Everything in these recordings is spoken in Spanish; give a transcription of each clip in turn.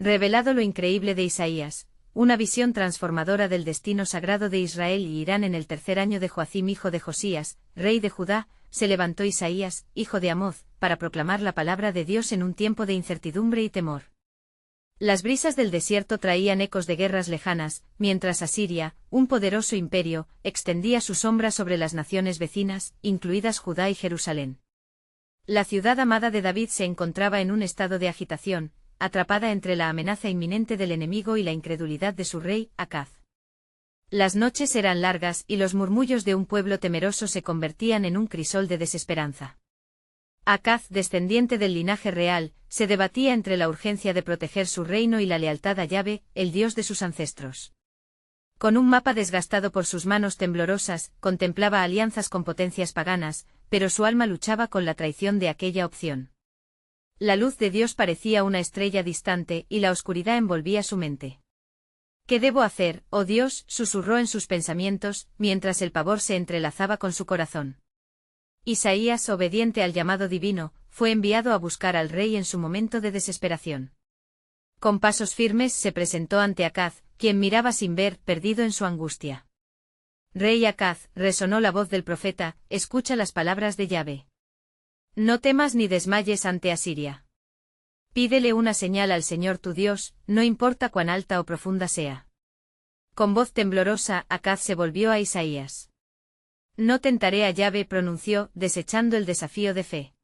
Revelado lo increíble de Isaías, una visión transformadora del destino sagrado de Israel y Irán en el tercer año de Joacim hijo de Josías, rey de Judá, se levantó Isaías, hijo de Amoz, para proclamar la palabra de Dios en un tiempo de incertidumbre y temor. Las brisas del desierto traían ecos de guerras lejanas, mientras Asiria, un poderoso imperio, extendía su sombra sobre las naciones vecinas, incluidas Judá y Jerusalén. La ciudad amada de David se encontraba en un estado de agitación, atrapada entre la amenaza inminente del enemigo y la incredulidad de su rey, Acaz. Las noches eran largas y los murmullos de un pueblo temeroso se convertían en un crisol de desesperanza. Acaz, descendiente del linaje real, se debatía entre la urgencia de proteger su reino y la lealtad a Yahvé, el Dios de sus ancestros. Con un mapa desgastado por sus manos temblorosas, contemplaba alianzas con potencias paganas, pero su alma luchaba con la traición de aquella opción. La luz de Dios parecía una estrella distante y la oscuridad envolvía su mente. ¿Qué debo hacer, oh Dios?, susurró en sus pensamientos, mientras el pavor se entrelazaba con su corazón. Isaías, obediente al llamado divino, fue enviado a buscar al rey en su momento de desesperación. Con pasos firmes se presentó ante Acaz, quien miraba sin ver, perdido en su angustia. Rey Acaz, resonó la voz del profeta, escucha las palabras de Yahvé. No temas ni desmayes ante Asiria. Pídele una señal al Señor tu Dios, no importa cuán alta o profunda sea. Con voz temblorosa, Acaz se volvió a Isaías. No tentaré a Yahvé, pronunció, desechando el desafío de fe.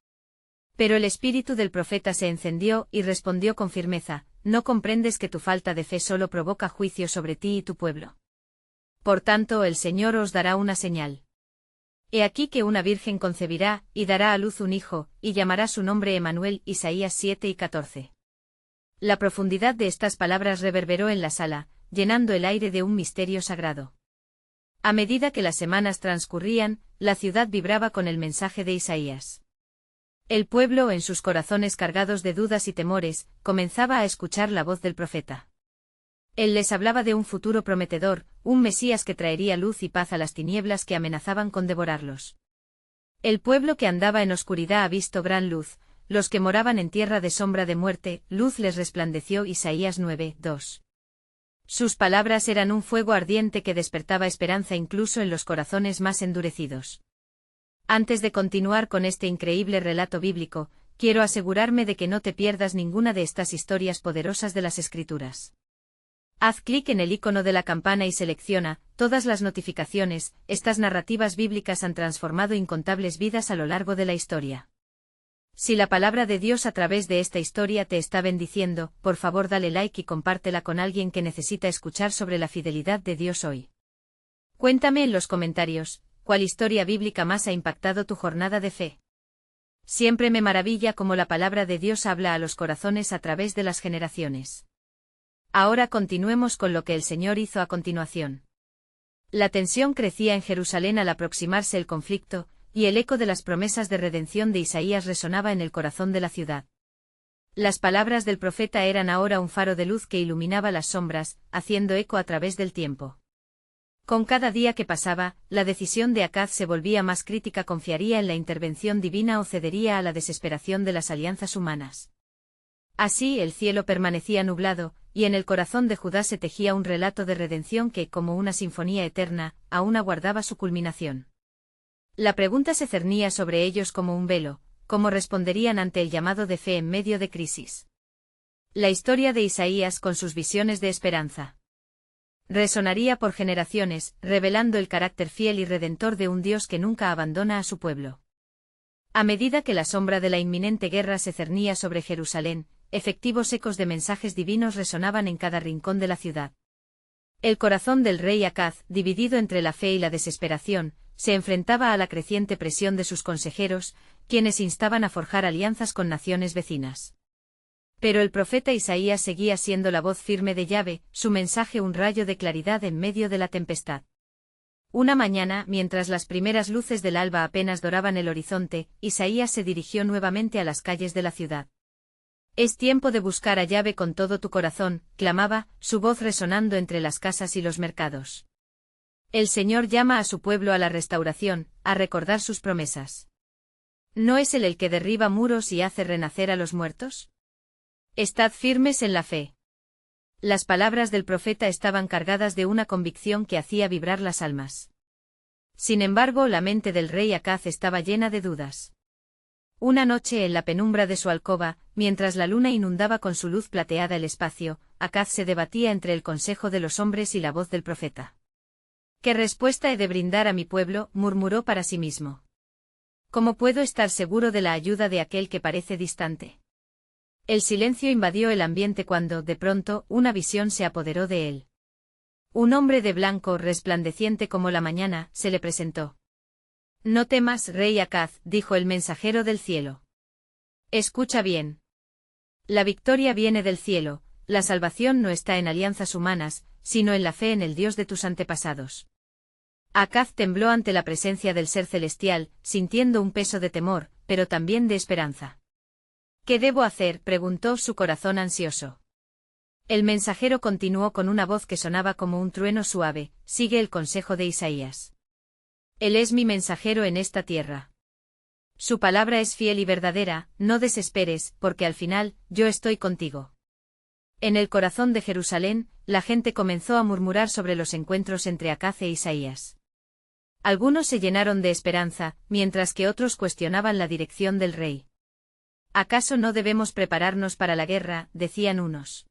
Pero el espíritu del profeta se encendió y respondió con firmeza, ¿no comprendes que tu falta de fe solo provoca juicio sobre ti y tu pueblo? Por tanto, el Señor os dará una señal. He aquí que una virgen concebirá, y dará a luz un hijo, y llamará su nombre Emanuel. Isaías 7 y 14. La profundidad de estas palabras reverberó en la sala, llenando el aire de un misterio sagrado. A medida que las semanas transcurrían, la ciudad vibraba con el mensaje de Isaías. El pueblo, en sus corazones cargados de dudas y temores, comenzaba a escuchar la voz del profeta. Él les hablaba de un futuro prometedor, un Mesías que traería luz y paz a las tinieblas que amenazaban con devorarlos. El pueblo que andaba en oscuridad ha visto gran luz, los que moraban en tierra de sombra de muerte, luz les resplandeció. Isaías 9, 2. Sus palabras eran un fuego ardiente que despertaba esperanza incluso en los corazones más endurecidos. Antes de continuar con este increíble relato bíblico, quiero asegurarme de que no te pierdas ninguna de estas historias poderosas de las Escrituras. Haz clic en el icono de la campana y selecciona todas las notificaciones. Estas narrativas bíblicas han transformado incontables vidas a lo largo de la historia. Si la palabra de Dios a través de esta historia te está bendiciendo, por favor dale like y compártela con alguien que necesita escuchar sobre la fidelidad de Dios hoy. Cuéntame en los comentarios, ¿cuál historia bíblica más ha impactado tu jornada de fe? Siempre me maravilla cómo la palabra de Dios habla a los corazones a través de las generaciones. Ahora continuemos con lo que el Señor hizo a continuación. La tensión crecía en Jerusalén al aproximarse el conflicto, y el eco de las promesas de redención de Isaías resonaba en el corazón de la ciudad. Las palabras del profeta eran ahora un faro de luz que iluminaba las sombras, haciendo eco a través del tiempo. Con cada día que pasaba, la decisión de Acaz se volvía más crítica: ¿confiaría en la intervención divina o cedería a la desesperación de las alianzas humanas? Así el cielo permanecía nublado, y en el corazón de Judá se tejía un relato de redención que, como una sinfonía eterna, aún aguardaba su culminación. La pregunta se cernía sobre ellos como un velo: ¿cómo responderían ante el llamado de fe en medio de crisis? La historia de Isaías con sus visiones de esperanza resonaría por generaciones, revelando el carácter fiel y redentor de un Dios que nunca abandona a su pueblo. A medida que la sombra de la inminente guerra se cernía sobre Jerusalén, efectivos ecos de mensajes divinos resonaban en cada rincón de la ciudad. El corazón del rey Acaz, dividido entre la fe y la desesperación, se enfrentaba a la creciente presión de sus consejeros, quienes instaban a forjar alianzas con naciones vecinas. Pero el profeta Isaías seguía siendo la voz firme de Yahvé, su mensaje un rayo de claridad en medio de la tempestad. Una mañana, mientras las primeras luces del alba apenas doraban el horizonte, Isaías se dirigió nuevamente a las calles de la ciudad. Es tiempo de buscar a Yahvé con todo tu corazón, clamaba, su voz resonando entre las casas y los mercados. El Señor llama a su pueblo a la restauración, a recordar sus promesas. ¿No es Él el que derriba muros y hace renacer a los muertos? Estad firmes en la fe. Las palabras del profeta estaban cargadas de una convicción que hacía vibrar las almas. Sin embargo, la mente del rey Acaz estaba llena de dudas. Una noche en la penumbra de su alcoba, mientras la luna inundaba con su luz plateada el espacio, Acaz se debatía entre el consejo de los hombres y la voz del profeta. ¿Qué respuesta he de brindar a mi pueblo?, murmuró para sí mismo. ¿Cómo puedo estar seguro de la ayuda de aquel que parece distante? El silencio invadió el ambiente cuando, de pronto, una visión se apoderó de él. Un hombre de blanco, resplandeciente como la mañana, se le presentó. No temas, rey Acaz, dijo el mensajero del cielo. Escucha bien. La victoria viene del cielo, la salvación no está en alianzas humanas, sino en la fe en el Dios de tus antepasados. Acaz tembló ante la presencia del ser celestial, sintiendo un peso de temor, pero también de esperanza. ¿Qué debo hacer?, preguntó su corazón ansioso. El mensajero continuó con una voz que sonaba como un trueno suave: sigue el consejo de Isaías. Él es mi mensajero en esta tierra. Su palabra es fiel y verdadera, no desesperes, porque al final, yo estoy contigo. En el corazón de Jerusalén, la gente comenzó a murmurar sobre los encuentros entre Acaz e Isaías. Algunos se llenaron de esperanza, mientras que otros cuestionaban la dirección del rey. ¿Acaso no debemos prepararnos para la guerra?, decían unos.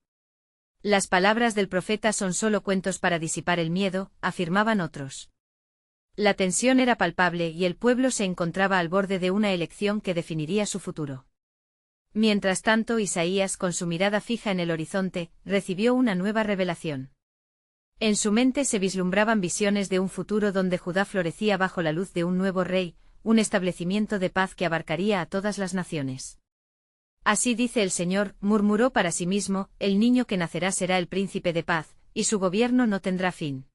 Las palabras del profeta son solo cuentos para disipar el miedo, afirmaban otros. La tensión era palpable y el pueblo se encontraba al borde de una elección que definiría su futuro. Mientras tanto, Isaías, con su mirada fija en el horizonte, recibió una nueva revelación. En su mente se vislumbraban visiones de un futuro donde Judá florecía bajo la luz de un nuevo rey, un establecimiento de paz que abarcaría a todas las naciones. Así dice el Señor, murmuró para sí mismo, el niño que nacerá será el príncipe de paz, y su gobierno no tendrá fin.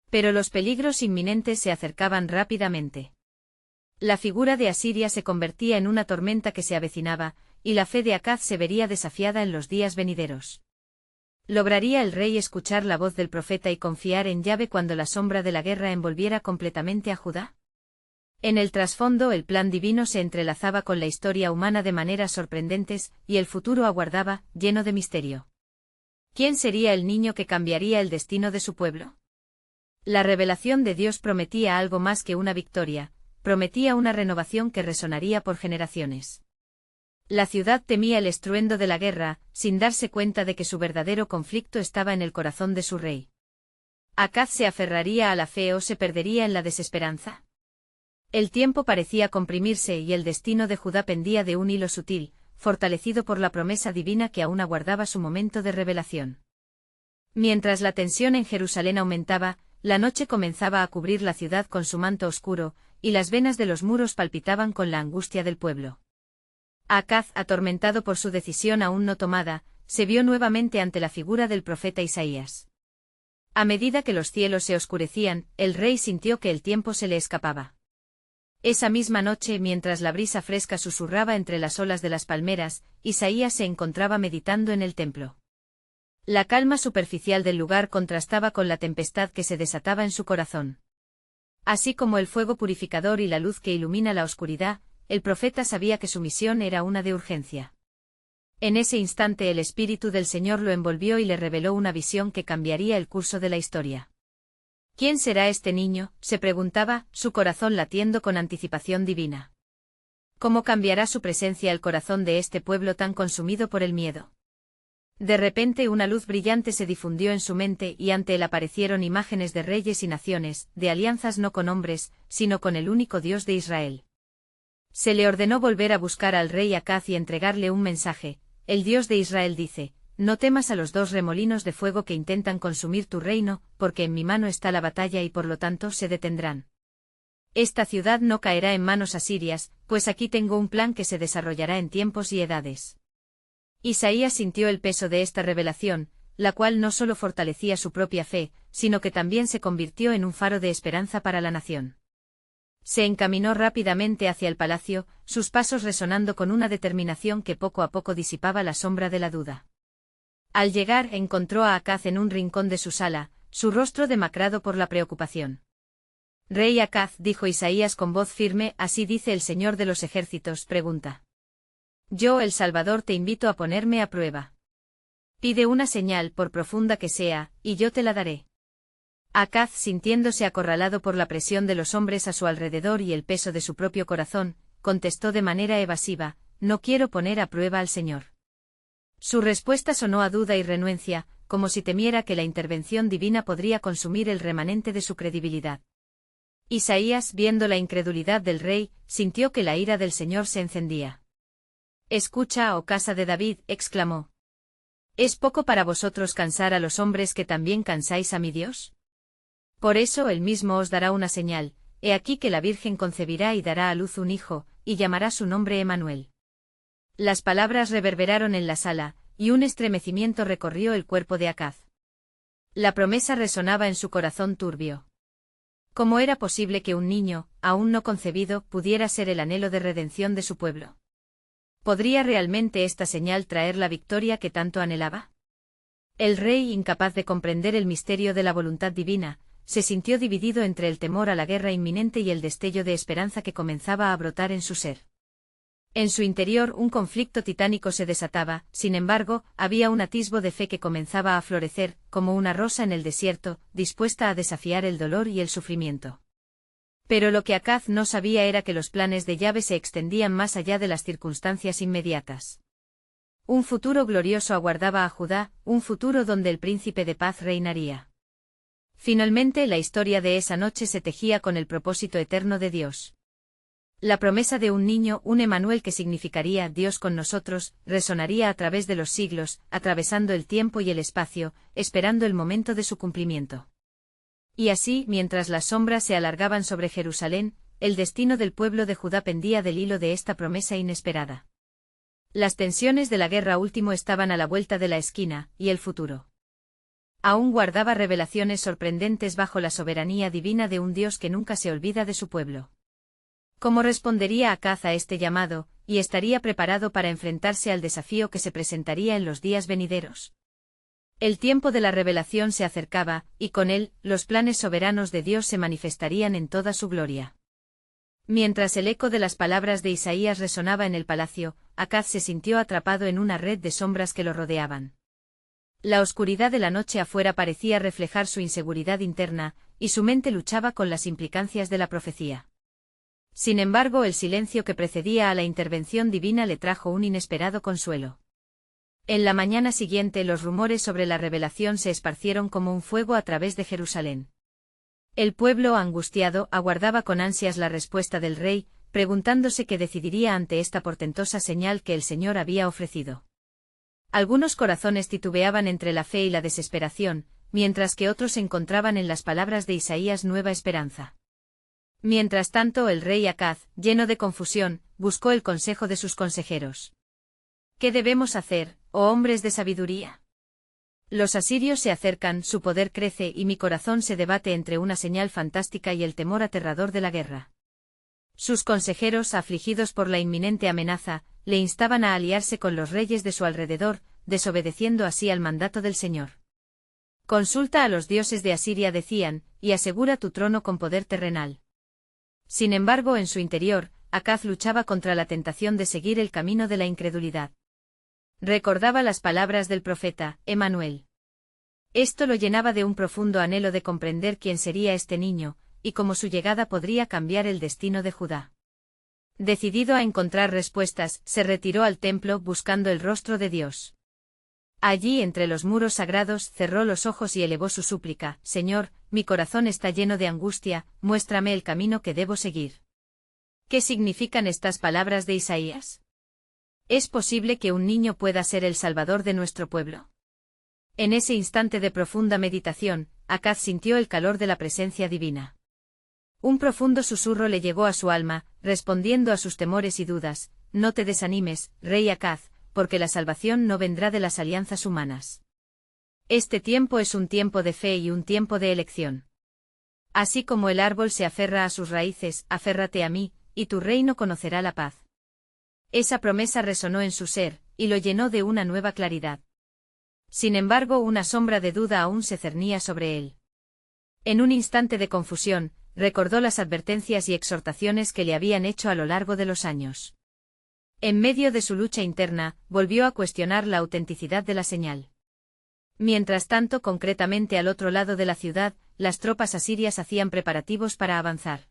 Pero los peligros inminentes se acercaban rápidamente. La figura de Asiria se convertía en una tormenta que se avecinaba, y la fe de Acaz se vería desafiada en los días venideros. ¿Lograría el rey escuchar la voz del profeta y confiar en Yahvé cuando la sombra de la guerra envolviera completamente a Judá? En el trasfondo, el plan divino se entrelazaba con la historia humana de maneras sorprendentes, y el futuro aguardaba, lleno de misterio. ¿Quién sería el niño que cambiaría el destino de su pueblo? La revelación de Dios prometía algo más que una victoria, prometía una renovación que resonaría por generaciones. La ciudad temía el estruendo de la guerra, sin darse cuenta de que su verdadero conflicto estaba en el corazón de su rey. ¿Acaz se aferraría a la fe o se perdería en la desesperanza? El tiempo parecía comprimirse y el destino de Judá pendía de un hilo sutil, fortalecido por la promesa divina que aún aguardaba su momento de revelación. Mientras la tensión en Jerusalén aumentaba, la noche comenzaba a cubrir la ciudad con su manto oscuro, y las venas de los muros palpitaban con la angustia del pueblo. Acaz, atormentado por su decisión aún no tomada, se vio nuevamente ante la figura del profeta Isaías. A medida que los cielos se oscurecían, el rey sintió que el tiempo se le escapaba. Esa misma noche, mientras la brisa fresca susurraba entre las olas de las palmeras, Isaías se encontraba meditando en el templo. La calma superficial del lugar contrastaba con la tempestad que se desataba en su corazón. Así como el fuego purificador y la luz que ilumina la oscuridad, el profeta sabía que su misión era una de urgencia. En ese instante el Espíritu del Señor lo envolvió y le reveló una visión que cambiaría el curso de la historia. ¿Quién será este niño?, se preguntaba, su corazón latiendo con anticipación divina. ¿Cómo cambiará su presencia el corazón de este pueblo tan consumido por el miedo? De repente una luz brillante se difundió en su mente y ante él aparecieron imágenes de reyes y naciones, de alianzas no con hombres, sino con el único Dios de Israel. Se le ordenó volver a buscar al rey Acaz y entregarle un mensaje: el Dios de Israel dice, no temas a los dos remolinos de fuego que intentan consumir tu reino, porque en mi mano está la batalla y por lo tanto se detendrán. Esta ciudad no caerá en manos asirias, pues aquí tengo un plan que se desarrollará en tiempos y edades. Isaías sintió el peso de esta revelación, la cual no solo fortalecía su propia fe, sino que también se convirtió en un faro de esperanza para la nación. Se encaminó rápidamente hacia el palacio, sus pasos resonando con una determinación que poco a poco disipaba la sombra de la duda. Al llegar, encontró a Acaz en un rincón de su sala, su rostro demacrado por la preocupación. Rey Acaz, dijo Isaías con voz firme, así dice el Señor de los ejércitos, pregunta. Yo, el Salvador, te invito a ponerme a prueba. Pide una señal, por profunda que sea, y yo te la daré. Acaz, sintiéndose acorralado por la presión de los hombres a su alrededor y el peso de su propio corazón, contestó de manera evasiva: no quiero poner a prueba al Señor. Su respuesta sonó a duda y renuencia, como si temiera que la intervención divina podría consumir el remanente de su credibilidad. Isaías, viendo la incredulidad del rey, sintió que la ira del Señor se encendía. «Escucha, oh casa de David», exclamó. «¿Es poco para vosotros cansar a los hombres que también cansáis a mi Dios? Por eso él mismo os dará una señal: he aquí que la Virgen concebirá y dará a luz un hijo, y llamará su nombre Emanuel». Las palabras reverberaron en la sala, y un estremecimiento recorrió el cuerpo de Acaz. La promesa resonaba en su corazón turbio. ¿Cómo era posible que un niño, aún no concebido, pudiera ser el anhelo de redención de su pueblo? ¿Podría realmente esta señal traer la victoria que tanto anhelaba? El rey, incapaz de comprender el misterio de la voluntad divina, se sintió dividido entre el temor a la guerra inminente y el destello de esperanza que comenzaba a brotar en su ser. En su interior un conflicto titánico se desataba, sin embargo, había un atisbo de fe que comenzaba a florecer, como una rosa en el desierto, dispuesta a desafiar el dolor y el sufrimiento. Pero lo que Acaz no sabía era que los planes de Yahvé se extendían más allá de las circunstancias inmediatas. Un futuro glorioso aguardaba a Judá, un futuro donde el príncipe de paz reinaría. Finalmente la historia de esa noche se tejía con el propósito eterno de Dios. La promesa de un niño, un Emanuel que significaría Dios con nosotros, resonaría a través de los siglos, atravesando el tiempo y el espacio, esperando el momento de su cumplimiento. Y así, mientras las sombras se alargaban sobre Jerusalén, el destino del pueblo de Judá pendía del hilo de esta promesa inesperada. Las tensiones de la guerra último estaban a la vuelta de la esquina, y el futuro aún guardaba revelaciones sorprendentes bajo la soberanía divina de un Dios que nunca se olvida de su pueblo. ¿Cómo respondería Acaz a este llamado, y estaría preparado para enfrentarse al desafío que se presentaría en los días venideros? El tiempo de la revelación se acercaba, y con él, los planes soberanos de Dios se manifestarían en toda su gloria. Mientras el eco de las palabras de Isaías resonaba en el palacio, Acaz se sintió atrapado en una red de sombras que lo rodeaban. La oscuridad de la noche afuera parecía reflejar su inseguridad interna, y su mente luchaba con las implicancias de la profecía. Sin embargo, el silencio que precedía a la intervención divina le trajo un inesperado consuelo. En la mañana siguiente los rumores sobre la revelación se esparcieron como un fuego a través de Jerusalén. El pueblo, angustiado, aguardaba con ansias la respuesta del rey, preguntándose qué decidiría ante esta portentosa señal que el Señor había ofrecido. Algunos corazones titubeaban entre la fe y la desesperación, mientras que otros encontraban en las palabras de Isaías nueva esperanza. Mientras tanto el rey Acaz, lleno de confusión, buscó el consejo de sus consejeros. ¿Qué debemos hacer, oh hombres de sabiduría? Los asirios se acercan, su poder crece y mi corazón se debate entre una señal fantástica y el temor aterrador de la guerra. Sus consejeros, afligidos por la inminente amenaza, le instaban a aliarse con los reyes de su alrededor, desobedeciendo así al mandato del Señor. Consulta a los dioses de Asiria, decían, y asegura tu trono con poder terrenal. Sin embargo, en su interior, Acaz luchaba contra la tentación de seguir el camino de la incredulidad. Recordaba las palabras del profeta, Emanuel. Esto lo llenaba de un profundo anhelo de comprender quién sería este niño, y cómo su llegada podría cambiar el destino de Judá. Decidido a encontrar respuestas, se retiró al templo buscando el rostro de Dios. Allí, entre los muros sagrados, cerró los ojos y elevó su súplica: Señor, mi corazón está lleno de angustia, muéstrame el camino que debo seguir. ¿Qué significan estas palabras de Isaías? ¿Es posible que un niño pueda ser el salvador de nuestro pueblo? En ese instante de profunda meditación, Acaz sintió el calor de la presencia divina. Un profundo susurro le llegó a su alma, respondiendo a sus temores y dudas: no te desanimes, rey Acaz, porque la salvación no vendrá de las alianzas humanas. Este tiempo es un tiempo de fe y un tiempo de elección. Así como el árbol se aferra a sus raíces, aférrate a mí, y tu reino conocerá la paz. Esa promesa resonó en su ser, y lo llenó de una nueva claridad. Sin embargo, una sombra de duda aún se cernía sobre él. En un instante de confusión, recordó las advertencias y exhortaciones que le habían hecho a lo largo de los años. En medio de su lucha interna, volvió a cuestionar la autenticidad de la señal. Mientras tanto, concretamente al otro lado de la ciudad, las tropas asirias hacían preparativos para avanzar.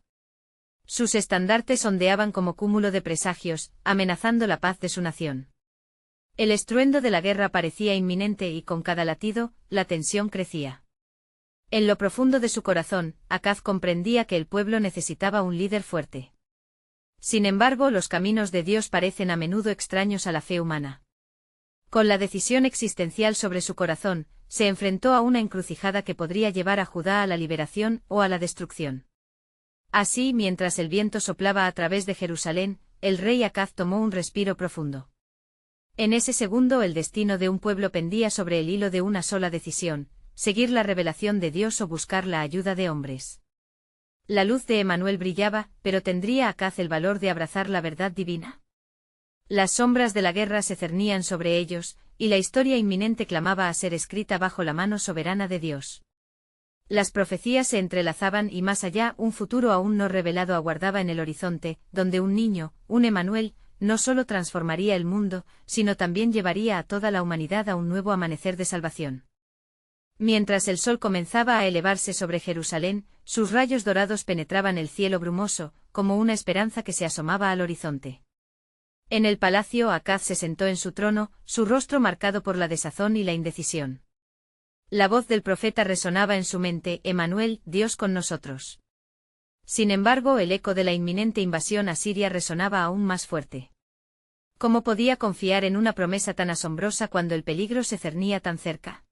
Sus estandartes ondeaban como cúmulo de presagios, amenazando la paz de su nación. El estruendo de la guerra parecía inminente y con cada latido, la tensión crecía. En lo profundo de su corazón, Acaz comprendía que el pueblo necesitaba un líder fuerte. Sin embargo, los caminos de Dios parecen a menudo extraños a la fe humana. Con la decisión existencial sobre su corazón, se enfrentó a una encrucijada que podría llevar a Judá a la liberación o a la destrucción. Así, mientras el viento soplaba a través de Jerusalén, el rey Acaz tomó un respiro profundo. En ese segundo el destino de un pueblo pendía sobre el hilo de una sola decisión: seguir la revelación de Dios o buscar la ayuda de hombres. La luz de Emanuel brillaba, pero ¿tendría Acaz el valor de abrazar la verdad divina? Las sombras de la guerra se cernían sobre ellos, y la historia inminente clamaba a ser escrita bajo la mano soberana de Dios. Las profecías se entrelazaban y más allá un futuro aún no revelado aguardaba en el horizonte, donde un niño, un Emanuel, no solo transformaría el mundo, sino también llevaría a toda la humanidad a un nuevo amanecer de salvación. Mientras el sol comenzaba a elevarse sobre Jerusalén, sus rayos dorados penetraban el cielo brumoso, como una esperanza que se asomaba al horizonte. En el palacio Acaz se sentó en su trono, su rostro marcado por la desazón y la indecisión. La voz del profeta resonaba en su mente: Emanuel, Dios con nosotros. Sin embargo, el eco de la inminente invasión asiria resonaba aún más fuerte. ¿Cómo podía confiar en una promesa tan asombrosa cuando el peligro se cernía tan cerca?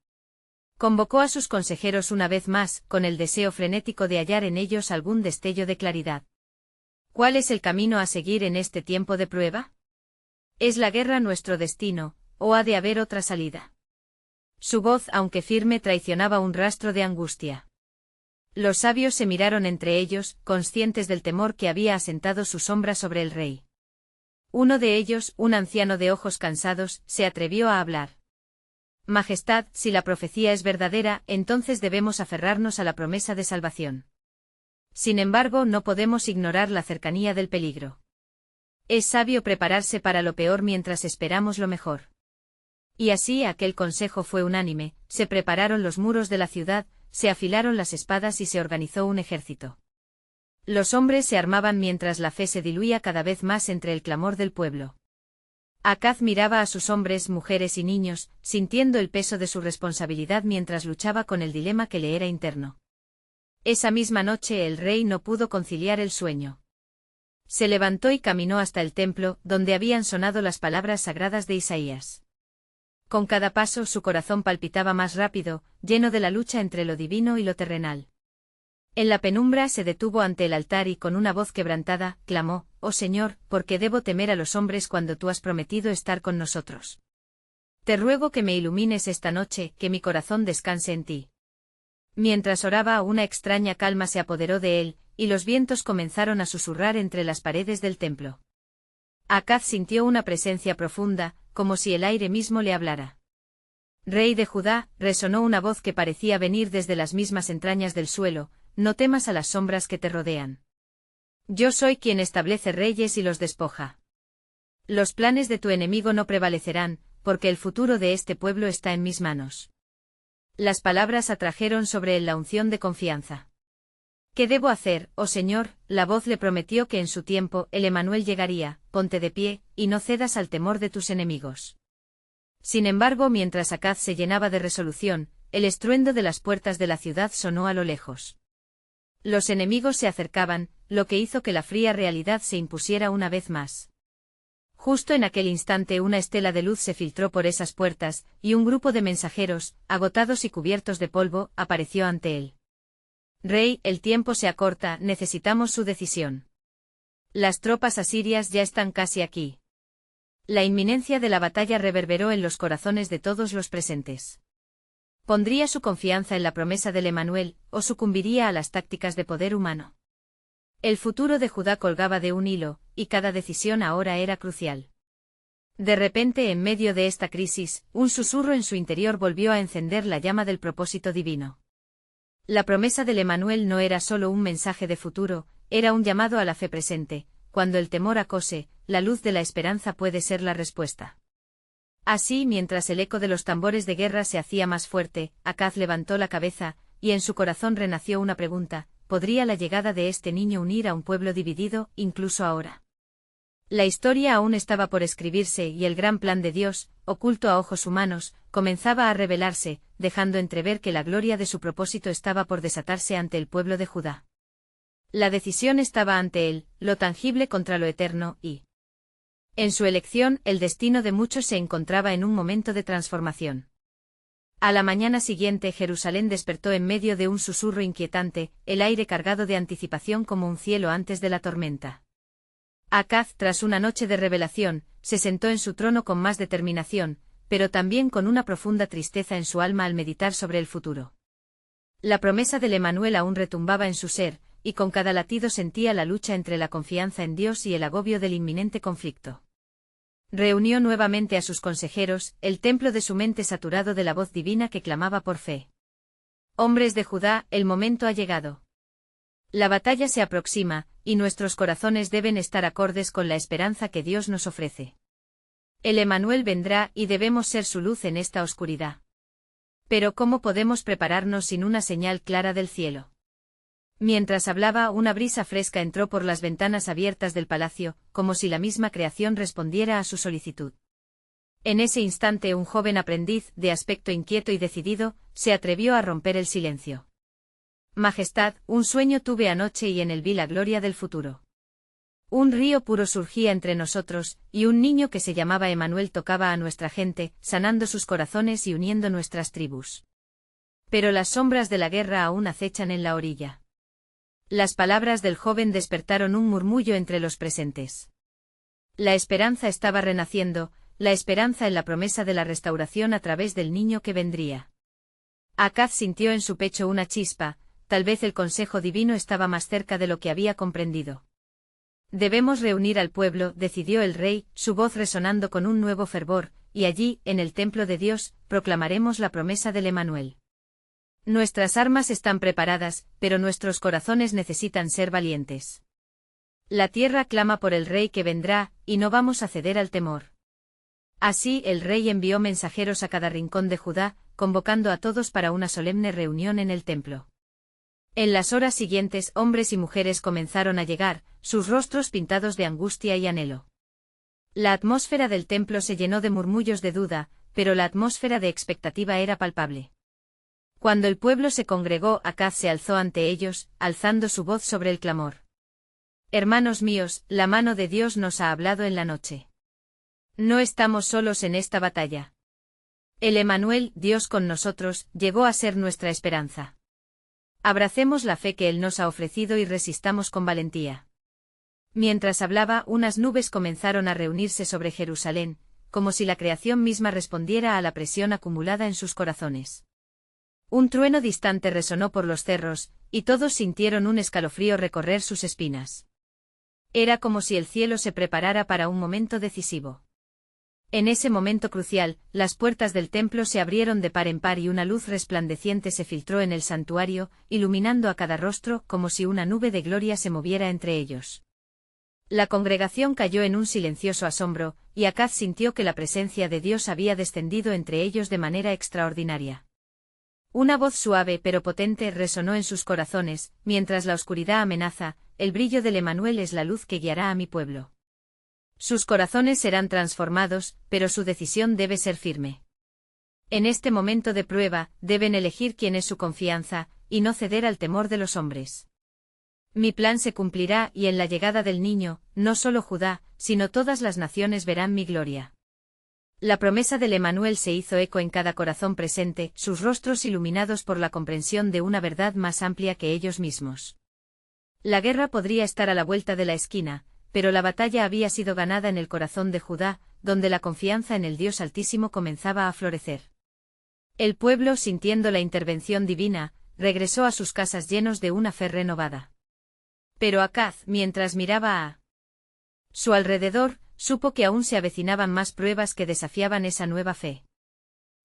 Convocó a sus consejeros una vez más, con el deseo frenético de hallar en ellos algún destello de claridad. ¿Cuál es el camino a seguir en este tiempo de prueba? ¿Es la guerra nuestro destino, o ha de haber otra salida? Su voz, aunque firme, traicionaba un rastro de angustia. Los sabios se miraron entre ellos, conscientes del temor que había asentado su sombra sobre el rey. Uno de ellos, un anciano de ojos cansados, se atrevió a hablar. Majestad, si la profecía es verdadera, entonces debemos aferrarnos a la promesa de salvación. Sin embargo, no podemos ignorar la cercanía del peligro. Es sabio prepararse para lo peor mientras esperamos lo mejor. Y así aquel consejo fue unánime: se prepararon los muros de la ciudad, se afilaron las espadas y se organizó un ejército. Los hombres se armaban mientras la fe se diluía cada vez más entre el clamor del pueblo. Acaz miraba a sus hombres, mujeres y niños, sintiendo el peso de su responsabilidad mientras luchaba con el dilema que le era interno. Esa misma noche el rey no pudo conciliar el sueño. Se levantó y caminó hasta el templo, donde habían sonado las palabras sagradas de Isaías. Con cada paso su corazón palpitaba más rápido, lleno de la lucha entre lo divino y lo terrenal. En la penumbra se detuvo ante el altar y con una voz quebrantada, clamó: «Oh Señor, ¿por qué debo temer a los hombres cuando tú has prometido estar con nosotros? Te ruego que me ilumines esta noche, que mi corazón descanse en ti». Mientras oraba, una extraña calma se apoderó de él, y los vientos comenzaron a susurrar entre las paredes del templo. Acaz sintió una presencia profunda, como si el aire mismo le hablara. «Rey de Judá», resonó una voz que parecía venir desde las mismas entrañas del suelo, «no temas a las sombras que te rodean. Yo soy quien establece reyes y los despoja. Los planes de tu enemigo no prevalecerán, porque el futuro de este pueblo está en mis manos». Las palabras atrajeron sobre él la unción de confianza. «¿Qué debo hacer, oh Señor?». La voz le prometió que en su tiempo el Emanuel llegaría. «Ponte de pie, y no cedas al temor de tus enemigos». Sin embargo, mientras Acaz se llenaba de resolución, el estruendo de las puertas de la ciudad sonó a lo lejos. Los enemigos se acercaban, lo que hizo que la fría realidad se impusiera una vez más. Justo en aquel instante una estela de luz se filtró por esas puertas, y un grupo de mensajeros, agotados y cubiertos de polvo, apareció ante él. «Rey, el tiempo se acorta, necesitamos su decisión. Las tropas asirias ya están casi aquí». La inminencia de la batalla reverberó en los corazones de todos los presentes. ¿Pondría su confianza en la promesa del Emanuel, o sucumbiría a las tácticas de poder humano? El futuro de Judá colgaba de un hilo, y cada decisión ahora era crucial. De repente, en medio de esta crisis, un susurro en su interior volvió a encender la llama del propósito divino. La promesa del Emanuel no era solo un mensaje de futuro, era un llamado a la fe presente. Cuando el temor acose, la luz de la esperanza puede ser la respuesta. Así, mientras el eco de los tambores de guerra se hacía más fuerte, Acaz levantó la cabeza, y en su corazón renació una pregunta: ¿podría la llegada de este niño unir a un pueblo dividido, incluso ahora? La historia aún estaba por escribirse y el gran plan de Dios, oculto a ojos humanos, comenzaba a revelarse, dejando entrever que la gloria de su propósito estaba por desatarse ante el pueblo de Judá. La decisión estaba ante él, lo tangible contra lo eterno, y en su elección el destino de muchos se encontraba en un momento de transformación. A la mañana siguiente Jerusalén despertó en medio de un susurro inquietante, el aire cargado de anticipación como un cielo antes de la tormenta. Acaz, tras una noche de revelación, se sentó en su trono con más determinación, pero también con una profunda tristeza en su alma al meditar sobre el futuro. La promesa del Emanuel aún retumbaba en su ser, y con cada latido sentía la lucha entre la confianza en Dios y el agobio del inminente conflicto. Reunió nuevamente a sus consejeros, el templo de su mente saturado de la voz divina que clamaba por fe. Hombres de Judá, el momento ha llegado. La batalla se aproxima, y nuestros corazones deben estar acordes con la esperanza que Dios nos ofrece. El Emanuel vendrá y debemos ser su luz en esta oscuridad. Pero ¿cómo podemos prepararnos sin una señal clara del cielo? Mientras hablaba, una brisa fresca entró por las ventanas abiertas del palacio, como si la misma creación respondiera a su solicitud. En ese instante un joven aprendiz, de aspecto inquieto y decidido, se atrevió a romper el silencio. Majestad, un sueño tuve anoche y en él vi la gloria del futuro. Un río puro surgía entre nosotros, y un niño que se llamaba Emanuel tocaba a nuestra gente, sanando sus corazones y uniendo nuestras tribus. Pero las sombras de la guerra aún acechan en la orilla. Las palabras del joven despertaron un murmullo entre los presentes. La esperanza estaba renaciendo, la esperanza en la promesa de la restauración a través del niño que vendría. Acaz sintió en su pecho una chispa. Tal vez el consejo divino estaba más cerca de lo que había comprendido. Debemos reunir al pueblo, decidió el rey, su voz resonando con un nuevo fervor, y allí, en el templo de Dios, proclamaremos la promesa del Emanuel. Nuestras armas están preparadas, pero nuestros corazones necesitan ser valientes. La tierra clama por el rey que vendrá, y no vamos a ceder al temor. Así el rey envió mensajeros a cada rincón de Judá, convocando a todos para una solemne reunión en el templo. En las horas siguientes hombres y mujeres comenzaron a llegar, sus rostros pintados de angustia y anhelo. La atmósfera del templo se llenó de murmullos de duda, pero la atmósfera de expectativa era palpable. Cuando el pueblo se congregó, Acaz se alzó ante ellos, alzando su voz sobre el clamor. Hermanos míos, la mano de Dios nos ha hablado en la noche. No estamos solos en esta batalla. El Emanuel, Dios con nosotros, llegó a ser nuestra esperanza. Abracemos la fe que Él nos ha ofrecido y resistamos con valentía. Mientras hablaba, unas nubes comenzaron a reunirse sobre Jerusalén, como si la creación misma respondiera a la presión acumulada en sus corazones. Un trueno distante resonó por los cerros, y todos sintieron un escalofrío recorrer sus espinas. Era como si el cielo se preparara para un momento decisivo. En ese momento crucial, las puertas del templo se abrieron de par en par y una luz resplandeciente se filtró en el santuario, iluminando a cada rostro como si una nube de gloria se moviera entre ellos. La congregación cayó en un silencioso asombro, y Acaz sintió que la presencia de Dios había descendido entre ellos de manera extraordinaria. Una voz suave pero potente resonó en sus corazones: mientras la oscuridad amenaza, el brillo del Emanuel es la luz que guiará a mi pueblo. Sus corazones serán transformados, pero su decisión debe ser firme. En este momento de prueba, deben elegir quién es su confianza, y no ceder al temor de los hombres. Mi plan se cumplirá y en la llegada del niño, no solo Judá, sino todas las naciones verán mi gloria. La promesa del Emanuel se hizo eco en cada corazón presente, sus rostros iluminados por la comprensión de una verdad más amplia que ellos mismos. La guerra podría estar a la vuelta de la esquina, pero la batalla había sido ganada en el corazón de Judá, donde la confianza en el Dios Altísimo comenzaba a florecer. El pueblo, sintiendo la intervención divina, regresó a sus casas llenos de una fe renovada. Pero Acaz, mientras miraba a su alrededor, supo que aún se avecinaban más pruebas que desafiaban esa nueva fe.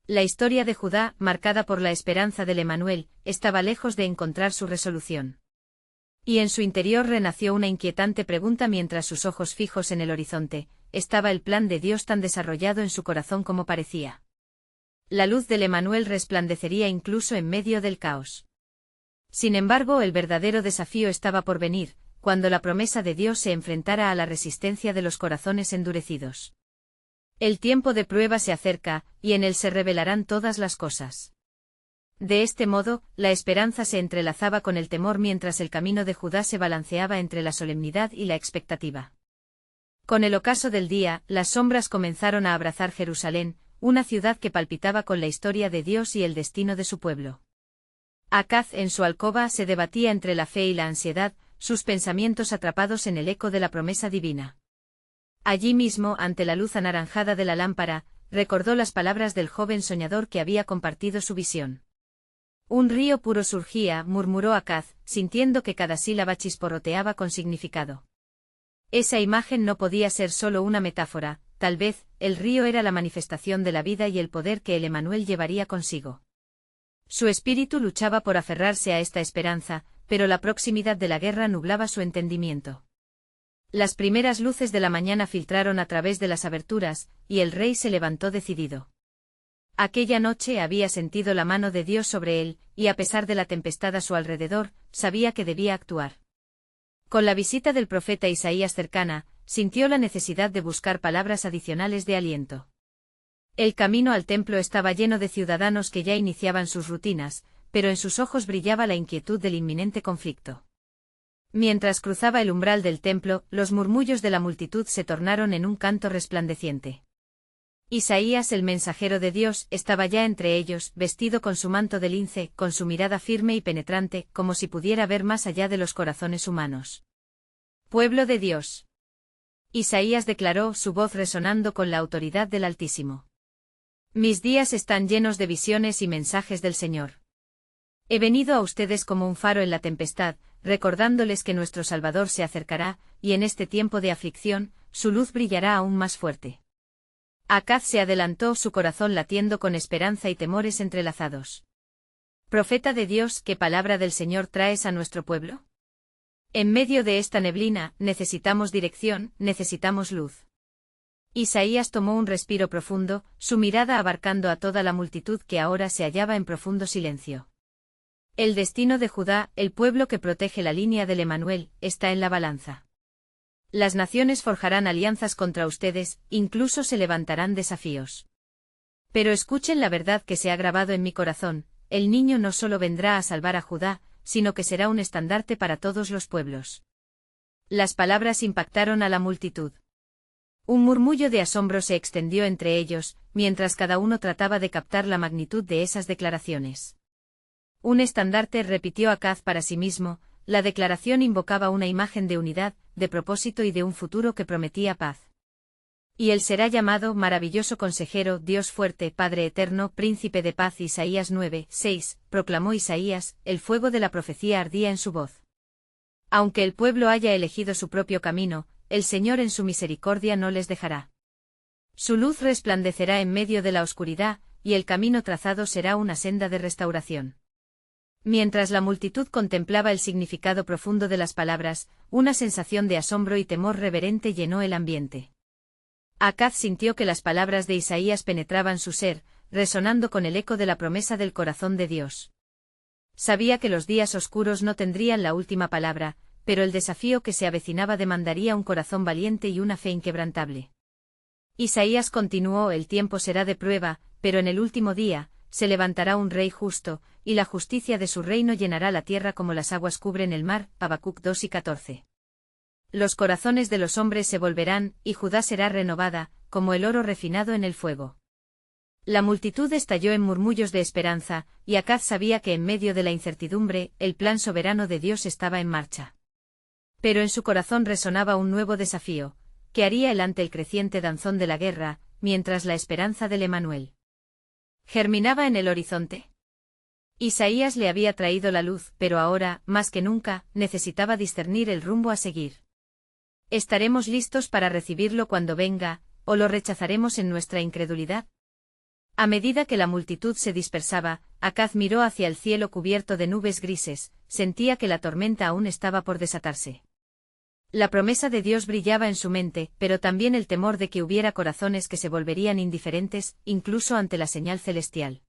La historia de Judá, marcada por la esperanza del Emanuel, estaba lejos de encontrar su resolución. Y en su interior renació una inquietante pregunta mientras sus ojos fijos en el horizonte: estaba el plan de Dios tan desarrollado en su corazón como parecía. La luz del Emanuel resplandecería incluso en medio del caos. Sin embargo, el verdadero desafío estaba por venir, cuando la promesa de Dios se enfrentara a la resistencia de los corazones endurecidos. El tiempo de prueba se acerca, y en él se revelarán todas las cosas. De este modo, la esperanza se entrelazaba con el temor mientras el camino de Judá se balanceaba entre la solemnidad y la expectativa. Con el ocaso del día, las sombras comenzaron a abrazar Jerusalén, una ciudad que palpitaba con la historia de Dios y el destino de su pueblo. Acaz en su alcoba se debatía entre la fe y la ansiedad, sus pensamientos atrapados en el eco de la promesa divina. Allí mismo, ante la luz anaranjada de la lámpara, recordó las palabras del joven soñador que había compartido su visión. Un río puro surgía, murmuró Acaz, sintiendo que cada sílaba chisporroteaba con significado. Esa imagen no podía ser solo una metáfora, tal vez, el río era la manifestación de la vida y el poder que el Emanuel llevaría consigo. Su espíritu luchaba por aferrarse a esta esperanza, pero la proximidad de la guerra nublaba su entendimiento. Las primeras luces de la mañana filtraron a través de las aberturas, y el rey se levantó decidido. Aquella noche había sentido la mano de Dios sobre él, y a pesar de la tempestad a su alrededor, sabía que debía actuar. Con la visita del profeta Isaías cercana, sintió la necesidad de buscar palabras adicionales de aliento. El camino al templo estaba lleno de ciudadanos que ya iniciaban sus rutinas, pero en sus ojos brillaba la inquietud del inminente conflicto. Mientras cruzaba el umbral del templo, los murmullos de la multitud se tornaron en un canto resplandeciente. Isaías, el mensajero de Dios, estaba ya entre ellos, vestido con su manto de lince, con su mirada firme y penetrante, como si pudiera ver más allá de los corazones humanos. Pueblo de Dios. Isaías declaró, su voz resonando con la autoridad del Altísimo. Mis días están llenos de visiones y mensajes del Señor. He venido a ustedes como un faro en la tempestad, recordándoles que nuestro Salvador se acercará, y en este tiempo de aflicción, su luz brillará aún más fuerte. Acaz se adelantó, su corazón latiendo con esperanza y temores entrelazados. Profeta de Dios, ¿qué palabra del Señor traes a nuestro pueblo? En medio de esta neblina, necesitamos dirección, necesitamos luz. Isaías tomó un respiro profundo, su mirada abarcando a toda la multitud que ahora se hallaba en profundo silencio. El destino de Judá, el pueblo que protege la línea del Emanuel, está en la balanza. Las naciones forjarán alianzas contra ustedes, incluso se levantarán desafíos. Pero escuchen la verdad que se ha grabado en mi corazón, el niño no solo vendrá a salvar a Judá, sino que será un estandarte para todos los pueblos. Las palabras impactaron a la multitud. Un murmullo de asombro se extendió entre ellos, mientras cada uno trataba de captar la magnitud de esas declaraciones. Un estandarte, repitió Acaz para sí mismo, la declaración invocaba una imagen de unidad, de propósito y de un futuro que prometía paz. Y él será llamado maravilloso consejero, Dios fuerte, Padre eterno, príncipe de paz. Isaías 9:6, proclamó Isaías, el fuego de la profecía ardía en su voz. Aunque el pueblo haya elegido su propio camino, el Señor en su misericordia no les dejará. Su luz resplandecerá en medio de la oscuridad, y el camino trazado será una senda de restauración. Mientras la multitud contemplaba el significado profundo de las palabras, una sensación de asombro y temor reverente llenó el ambiente. Acaz sintió que las palabras de Isaías penetraban su ser, resonando con el eco de la promesa del corazón de Dios. Sabía que los días oscuros no tendrían la última palabra, pero el desafío que se avecinaba demandaría un corazón valiente y una fe inquebrantable. Isaías continuó, el tiempo será de prueba, pero en el último día, se levantará un rey justo, y la justicia de su reino llenará la tierra como las aguas cubren el mar. Habacuc 2:14. Los corazones de los hombres se volverán, y Judá será renovada, como el oro refinado en el fuego. La multitud estalló en murmullos de esperanza, y Acaz sabía que en medio de la incertidumbre, el plan soberano de Dios estaba en marcha. Pero en su corazón resonaba un nuevo desafío, ¿qué haría él ante el creciente danzón de la guerra, mientras la esperanza del Emanuel germinaba en el horizonte? Isaías le había traído la luz, pero ahora, más que nunca, necesitaba discernir el rumbo a seguir. ¿Estaremos listos para recibirlo cuando venga, o lo rechazaremos en nuestra incredulidad? A medida que la multitud se dispersaba, Acaz miró hacia el cielo cubierto de nubes grises, sentía que la tormenta aún estaba por desatarse. La promesa de Dios brillaba en su mente, pero también el temor de que hubiera corazones que se volverían indiferentes, incluso ante la señal celestial.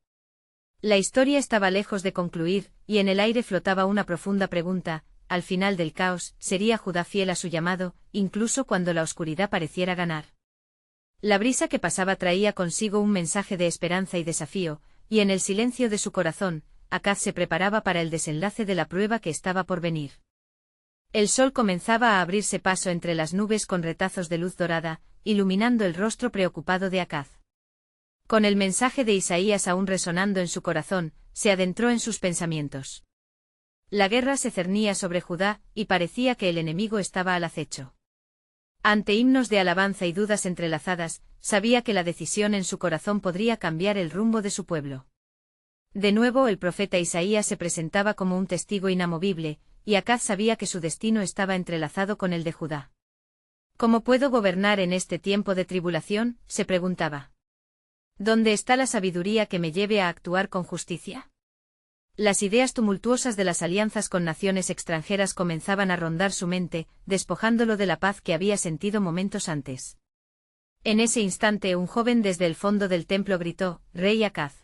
La historia estaba lejos de concluir, y en el aire flotaba una profunda pregunta: al final del caos, ¿sería Judá fiel a su llamado, incluso cuando la oscuridad pareciera ganar? La brisa que pasaba traía consigo un mensaje de esperanza y desafío, y en el silencio de su corazón, Acaz se preparaba para el desenlace de la prueba que estaba por venir. El sol comenzaba a abrirse paso entre las nubes con retazos de luz dorada, iluminando el rostro preocupado de Acaz. Con el mensaje de Isaías aún resonando en su corazón, se adentró en sus pensamientos. La guerra se cernía sobre Judá, y parecía que el enemigo estaba al acecho. Ante himnos de alabanza y dudas entrelazadas, sabía que la decisión en su corazón podría cambiar el rumbo de su pueblo. De nuevo el profeta Isaías se presentaba como un testigo inamovible, y Acaz sabía que su destino estaba entrelazado con el de Judá. ¿Cómo puedo gobernar en este tiempo de tribulación?, se preguntaba. ¿Dónde está la sabiduría que me lleve a actuar con justicia? Las ideas tumultuosas de las alianzas con naciones extranjeras comenzaban a rondar su mente, despojándolo de la paz que había sentido momentos antes. En ese instante un joven desde el fondo del templo gritó: «Rey Acaz.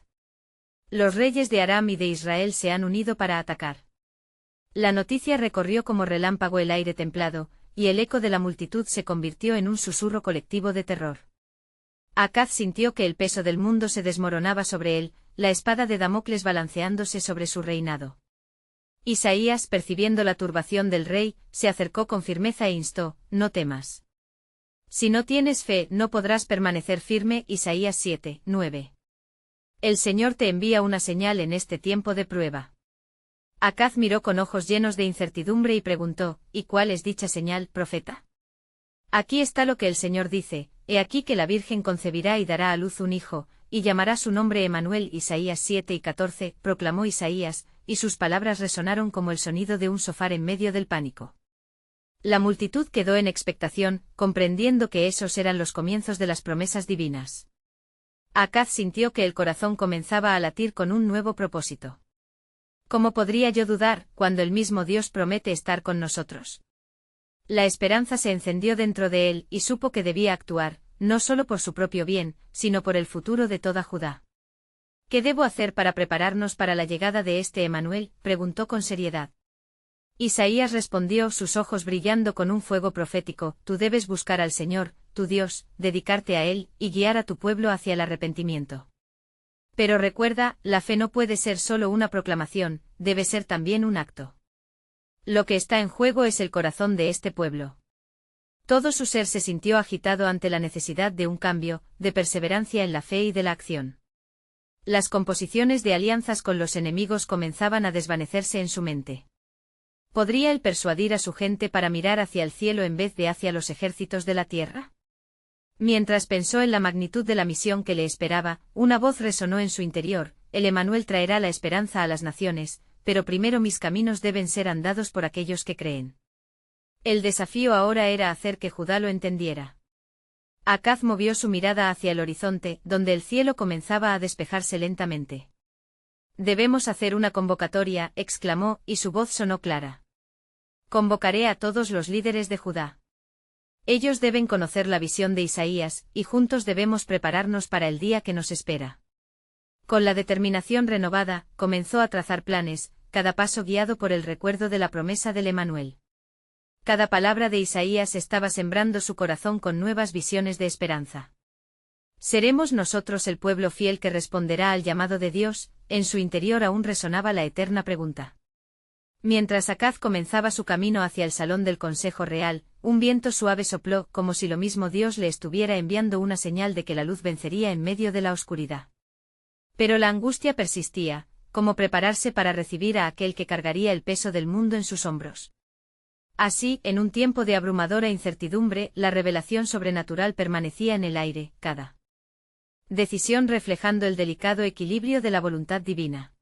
Los reyes de Aram y de Israel se han unido para atacar». La noticia recorrió como relámpago el aire templado, y el eco de la multitud se convirtió en un susurro colectivo de terror. Acaz sintió que el peso del mundo se desmoronaba sobre él, la espada de Damocles balanceándose sobre su reinado. Isaías, percibiendo la turbación del rey, se acercó con firmeza e instó: «No temas. Si no tienes fe, no podrás permanecer firme». Isaías 7, 9. El Señor te envía una señal en este tiempo de prueba. Acaz miró con ojos llenos de incertidumbre y preguntó: «¿Y cuál es dicha señal, profeta?». «Aquí está lo que el Señor dice: he aquí que la Virgen concebirá y dará a luz un hijo, y llamará su nombre Emanuel». Isaías 7 y 14, proclamó Isaías, y sus palabras resonaron como el sonido de un shofar en medio del pánico. La multitud quedó en expectación, comprendiendo que esos eran los comienzos de las promesas divinas. Acaz sintió que el corazón comenzaba a latir con un nuevo propósito. ¿Cómo podría yo dudar, cuando el mismo Dios promete estar con nosotros? La esperanza se encendió dentro de él, y supo que debía actuar, no solo por su propio bien, sino por el futuro de toda Judá. ¿Qué debo hacer para prepararnos para la llegada de este Emanuel?, preguntó con seriedad. Isaías respondió, sus ojos brillando con un fuego profético: «Tú debes buscar al Señor, tu Dios, dedicarte a Él, y guiar a tu pueblo hacia el arrepentimiento. Pero recuerda, la fe no puede ser solo una proclamación, debe ser también un acto. Lo que está en juego es el corazón de este pueblo». Todo su ser se sintió agitado ante la necesidad de un cambio, de perseverancia en la fe y de la acción. Las composiciones de alianzas con los enemigos comenzaban a desvanecerse en su mente. ¿Podría él persuadir a su gente para mirar hacia el cielo en vez de hacia los ejércitos de la tierra? Mientras pensó en la magnitud de la misión que le esperaba, una voz resonó en su interior: «El Emanuel traerá la esperanza a las naciones, pero primero mis caminos deben ser andados por aquellos que creen». El desafío ahora era hacer que Judá lo entendiera. Acaz movió su mirada hacia el horizonte, donde el cielo comenzaba a despejarse lentamente. «Debemos hacer una convocatoria», exclamó, y su voz sonó clara. «Convocaré a todos los líderes de Judá. Ellos deben conocer la visión de Isaías, y juntos debemos prepararnos para el día que nos espera». Con la determinación renovada, comenzó a trazar planes, cada paso guiado por el recuerdo de la promesa del Emanuel. Cada palabra de Isaías estaba sembrando su corazón con nuevas visiones de esperanza. ¿Seremos nosotros el pueblo fiel que responderá al llamado de Dios? En su interior aún resonaba la eterna pregunta. Mientras Acaz comenzaba su camino hacia el salón del Consejo Real, un viento suave sopló, como si lo mismo Dios le estuviera enviando una señal de que la luz vencería en medio de la oscuridad. Pero la angustia persistía, ¿cómo prepararse para recibir a aquel que cargaría el peso del mundo en sus hombros? Así, en un tiempo de abrumadora incertidumbre, la revelación sobrenatural permanecía en el aire, cada decisión reflejando el delicado equilibrio de la voluntad divina.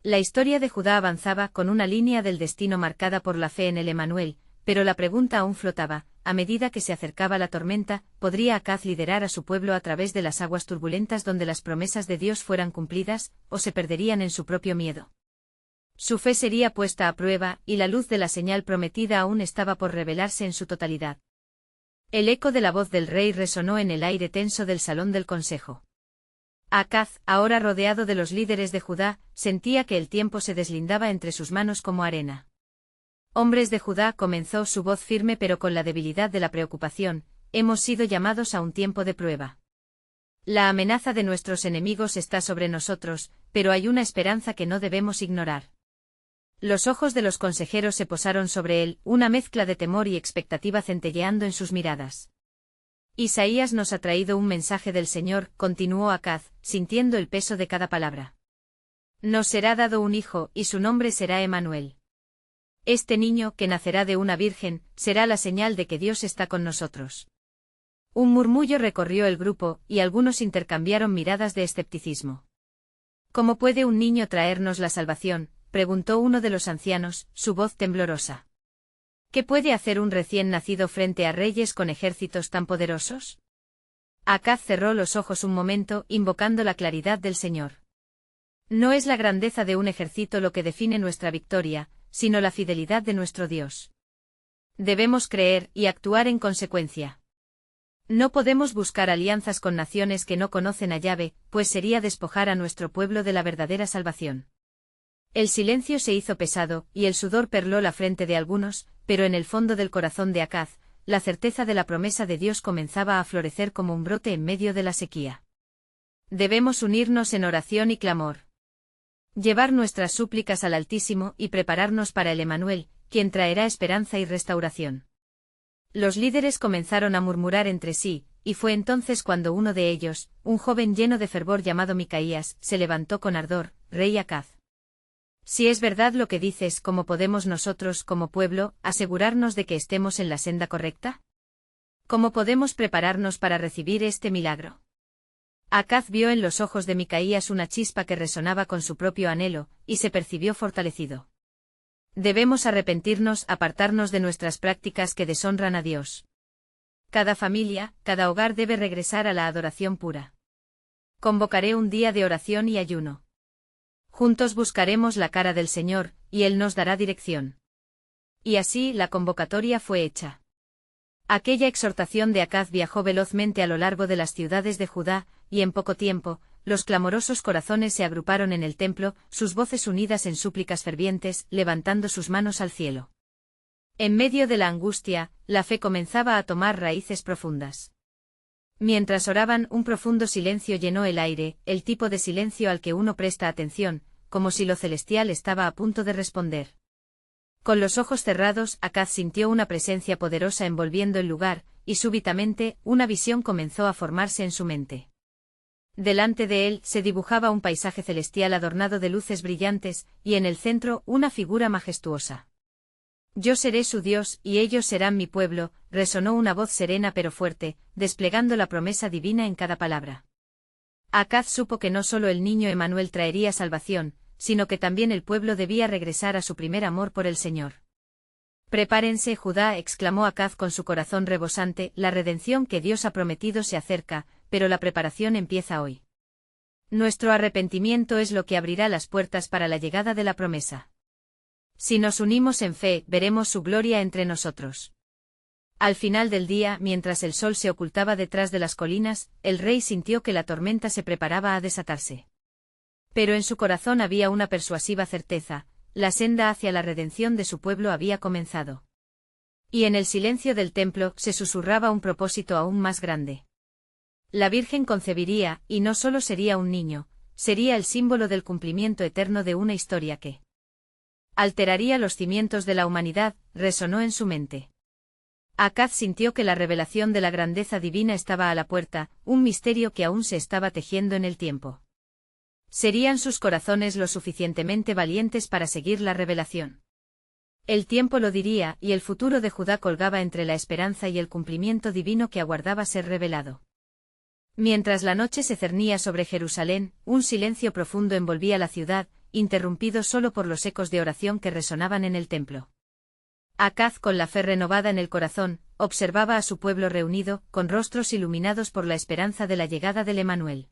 La historia de Judá avanzaba con una línea del destino marcada por la fe en el Emanuel, pero la pregunta aún flotaba: a medida que se acercaba la tormenta, ¿podría Acaz liderar a su pueblo a través de las aguas turbulentas donde las promesas de Dios fueran cumplidas, o se perderían en su propio miedo? Su fe sería puesta a prueba, y la luz de la señal prometida aún estaba por revelarse en su totalidad. El eco de la voz del rey resonó en el aire tenso del salón del consejo. Acaz, ahora rodeado de los líderes de Judá, sentía que el tiempo se deslindaba entre sus manos como arena. Hombres de Judá, comenzó su voz firme pero con la debilidad de la preocupación, hemos sido llamados a un tiempo de prueba. La amenaza de nuestros enemigos está sobre nosotros, pero hay una esperanza que no debemos ignorar. Los ojos de los consejeros se posaron sobre él, una mezcla de temor y expectativa centelleando en sus miradas. Isaías nos ha traído un mensaje del Señor, continuó Acaz, sintiendo el peso de cada palabra. Nos será dado un hijo, y su nombre será Emmanuel. Este niño, que nacerá de una virgen, será la señal de que Dios está con nosotros. Un murmullo recorrió el grupo, y algunos intercambiaron miradas de escepticismo. ¿Cómo puede un niño traernos la salvación?, preguntó uno de los ancianos, su voz temblorosa. ¿Qué puede hacer un recién nacido frente a reyes con ejércitos tan poderosos? Acaz cerró los ojos un momento, invocando la claridad del Señor. No es la grandeza de un ejército lo que define nuestra victoria, sino la fidelidad de nuestro Dios. Debemos creer y actuar en consecuencia. No podemos buscar alianzas con naciones que no conocen a Yahvé, pues sería despojar a nuestro pueblo de la verdadera salvación. El silencio se hizo pesado, y el sudor perló la frente de algunos, pero en el fondo del corazón de Acaz, la certeza de la promesa de Dios comenzaba a florecer como un brote en medio de la sequía. Debemos unirnos en oración y clamor. Llevar nuestras súplicas al Altísimo y prepararnos para el Emmanuel, quien traerá esperanza y restauración. Los líderes comenzaron a murmurar entre sí, y fue entonces cuando uno de ellos, un joven lleno de fervor llamado Micaías, se levantó con ardor: Rey Acaz. Si es verdad lo que dices, ¿cómo podemos nosotros, como pueblo, asegurarnos de que estemos en la senda correcta? ¿Cómo podemos prepararnos para recibir este milagro? Acaz vio en los ojos de Micaías una chispa que resonaba con su propio anhelo, y se percibió fortalecido. Debemos arrepentirnos, apartarnos de nuestras prácticas que deshonran a Dios. Cada familia, cada hogar debe regresar a la adoración pura. Convocaré un día de oración y ayuno. Juntos buscaremos la cara del Señor, y Él nos dará dirección. Y así la convocatoria fue hecha. Aquella exhortación de Acaz viajó velozmente a lo largo de las ciudades de Judá, y en poco tiempo, los clamorosos corazones se agruparon en el templo, sus voces unidas en súplicas fervientes, levantando sus manos al cielo. En medio de la angustia, la fe comenzaba a tomar raíces profundas. Mientras oraban, un profundo silencio llenó el aire, el tipo de silencio al que uno presta atención, como si lo celestial estaba a punto de responder. Con los ojos cerrados, Acaz sintió una presencia poderosa envolviendo el lugar, y súbitamente, una visión comenzó a formarse en su mente. Delante de él se dibujaba un paisaje celestial adornado de luces brillantes, y en el centro, una figura majestuosa. Yo seré su Dios, y ellos serán mi pueblo, resonó una voz serena pero fuerte, desplegando la promesa divina en cada palabra. Acaz supo que no solo el niño Emmanuel traería salvación, sino que también el pueblo debía regresar a su primer amor por el Señor. Prepárense, Judá, exclamó Acaz con su corazón rebosante, la redención que Dios ha prometido se acerca, pero la preparación empieza hoy. Nuestro arrepentimiento es lo que abrirá las puertas para la llegada de la promesa. Si nos unimos en fe, veremos su gloria entre nosotros. Al final del día, mientras el sol se ocultaba detrás de las colinas, el rey sintió que la tormenta se preparaba a desatarse. Pero en su corazón había una persuasiva certeza: la senda hacia la redención de su pueblo había comenzado. Y en el silencio del templo se susurraba un propósito aún más grande. La Virgen concebiría, y no solo sería un niño, sería el símbolo del cumplimiento eterno de una historia que alteraría los cimientos de la humanidad, resonó en su mente. Acaz sintió que la revelación de la grandeza divina estaba a la puerta, un misterio que aún se estaba tejiendo en el tiempo. ¿Serían sus corazones lo suficientemente valientes para seguir la revelación? El tiempo lo diría, y el futuro de Judá colgaba entre la esperanza y el cumplimiento divino que aguardaba ser revelado. Mientras la noche se cernía sobre Jerusalén, un silencio profundo envolvía la ciudad, interrumpido solo por los ecos de oración que resonaban en el templo. Acaz, con la fe renovada en el corazón, observaba a su pueblo reunido, con rostros iluminados por la esperanza de la llegada del Emmanuel.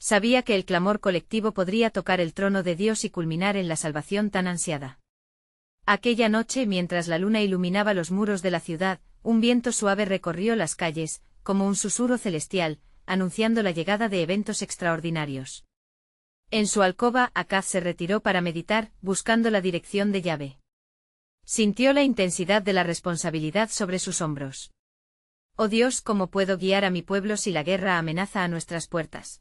Sabía que el clamor colectivo podría tocar el trono de Dios y culminar en la salvación tan ansiada. Aquella noche, mientras la luna iluminaba los muros de la ciudad, un viento suave recorrió las calles, como un susurro celestial, anunciando la llegada de eventos extraordinarios. En su alcoba, Acaz se retiró para meditar, buscando la dirección de Yahvé. Sintió la intensidad de la responsabilidad sobre sus hombros. Oh Dios, ¿cómo puedo guiar a mi pueblo si la guerra amenaza a nuestras puertas?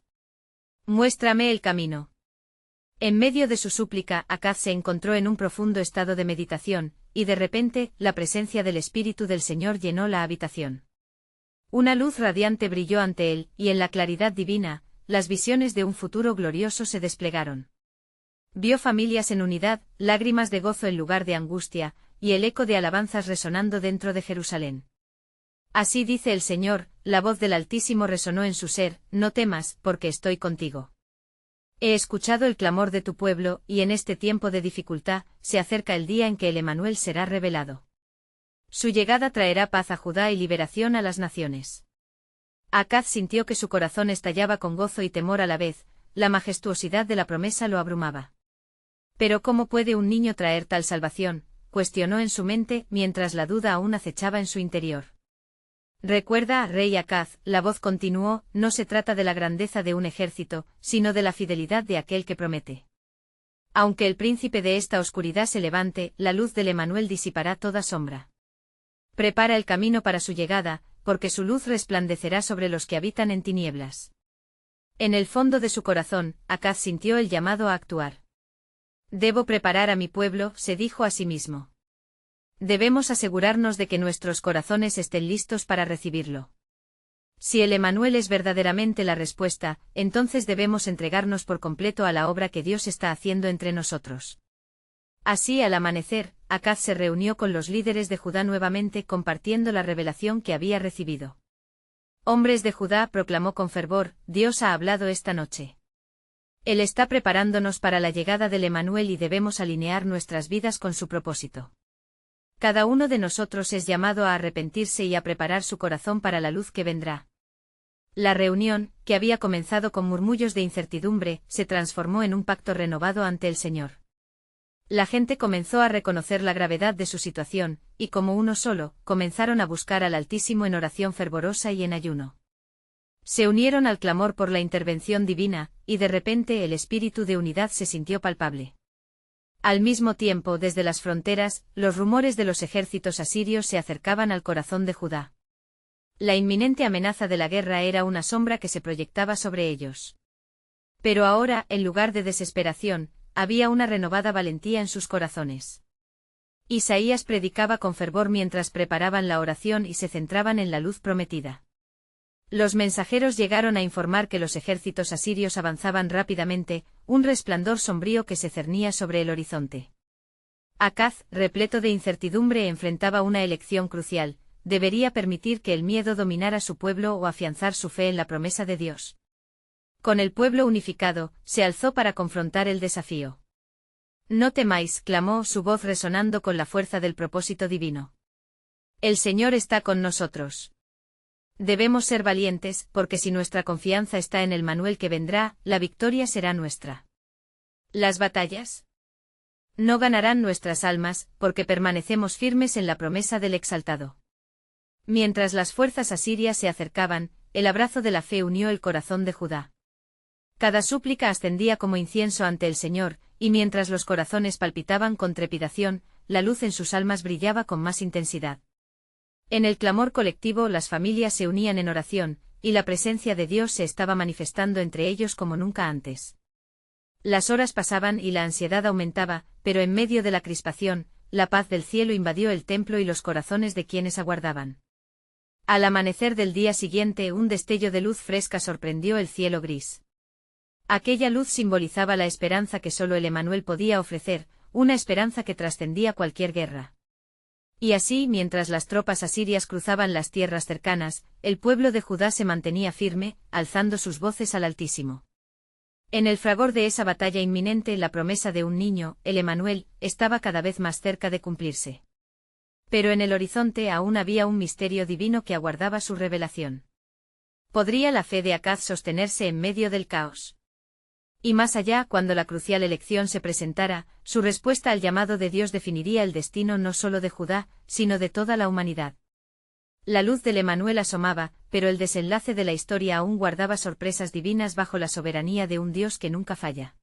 Muéstrame el camino. En medio de su súplica, Acaz se encontró en un profundo estado de meditación, y de repente, la presencia del Espíritu del Señor llenó la habitación. Una luz radiante brilló ante él, y en la claridad divina, las visiones de un futuro glorioso se desplegaron. Vio familias en unidad, lágrimas de gozo en lugar de angustia, y el eco de alabanzas resonando dentro de Jerusalén. Así dice el Señor, la voz del Altísimo resonó en su ser, no temas, porque estoy contigo. He escuchado el clamor de tu pueblo, y en este tiempo de dificultad, se acerca el día en que el Emanuel será revelado. Su llegada traerá paz a Judá y liberación a las naciones. Acaz sintió que su corazón estallaba con gozo y temor a la vez, la majestuosidad de la promesa lo abrumaba. Pero ¿cómo puede un niño traer tal salvación?, cuestionó en su mente, mientras la duda aún acechaba en su interior. Recuerda, rey Acaz, la voz continuó, no se trata de la grandeza de un ejército, sino de la fidelidad de aquel que promete. Aunque el príncipe de esta oscuridad se levante, la luz del Emanuel disipará toda sombra. Prepara el camino para su llegada, porque su luz resplandecerá sobre los que habitan en tinieblas. En el fondo de su corazón, Acaz sintió el llamado a actuar. Debo preparar a mi pueblo, se dijo a sí mismo. Debemos asegurarnos de que nuestros corazones estén listos para recibirlo. Si el Emanuel es verdaderamente la respuesta, entonces debemos entregarnos por completo a la obra que Dios está haciendo entre nosotros. Así, al amanecer, Acaz se reunió con los líderes de Judá nuevamente compartiendo la revelación que había recibido. Hombres de Judá, proclamó con fervor, Dios ha hablado esta noche. Él está preparándonos para la llegada del Emanuel y debemos alinear nuestras vidas con su propósito. Cada uno de nosotros es llamado a arrepentirse y a preparar su corazón para la luz que vendrá. La reunión, que había comenzado con murmullos de incertidumbre, se transformó en un pacto renovado ante el Señor. La gente comenzó a reconocer la gravedad de su situación, y como uno solo, comenzaron a buscar al Altísimo en oración fervorosa y en ayuno. Se unieron al clamor por la intervención divina, y de repente el espíritu de unidad se sintió palpable. Al mismo tiempo, desde las fronteras, los rumores de los ejércitos asirios se acercaban al corazón de Judá. La inminente amenaza de la guerra era una sombra que se proyectaba sobre ellos. Pero ahora, en lugar de desesperación, había una renovada valentía en sus corazones. Isaías predicaba con fervor mientras preparaban la oración y se centraban en la luz prometida. Los mensajeros llegaron a informar que los ejércitos asirios avanzaban rápidamente, un resplandor sombrío que se cernía sobre el horizonte. Acaz, repleto de incertidumbre, enfrentaba una elección crucial: ¿debería permitir que el miedo dominara su pueblo o afianzar su fe en la promesa de Dios? Con el pueblo unificado, se alzó para confrontar el desafío. No temáis, clamó, su voz resonando con la fuerza del propósito divino. El Señor está con nosotros. Debemos ser valientes, porque si nuestra confianza está en el Manuel que vendrá, la victoria será nuestra. Las batallas no ganarán nuestras almas, porque permanecemos firmes en la promesa del Exaltado. Mientras las fuerzas asirias se acercaban, el abrazo de la fe unió el corazón de Judá. Cada súplica ascendía como incienso ante el Señor, y mientras los corazones palpitaban con trepidación, la luz en sus almas brillaba con más intensidad. En el clamor colectivo las familias se unían en oración, y la presencia de Dios se estaba manifestando entre ellos como nunca antes. Las horas pasaban y la ansiedad aumentaba, pero en medio de la crispación, la paz del cielo invadió el templo y los corazones de quienes aguardaban. Al amanecer del día siguiente, un destello de luz fresca sorprendió el cielo gris. Aquella luz simbolizaba la esperanza que solo el Emanuel podía ofrecer, una esperanza que trascendía cualquier guerra. Y así, mientras las tropas asirias cruzaban las tierras cercanas, el pueblo de Judá se mantenía firme, alzando sus voces al Altísimo. En el fragor de esa batalla inminente, la promesa de un niño, el Emanuel, estaba cada vez más cerca de cumplirse. Pero en el horizonte aún había un misterio divino que aguardaba su revelación. ¿Podría la fe de Acaz sostenerse en medio del caos? Y más allá, cuando la crucial elección se presentara, su respuesta al llamado de Dios definiría el destino no solo de Judá, sino de toda la humanidad. La luz del Emanuel asomaba, pero el desenlace de la historia aún guardaba sorpresas divinas bajo la soberanía de un Dios que nunca falla.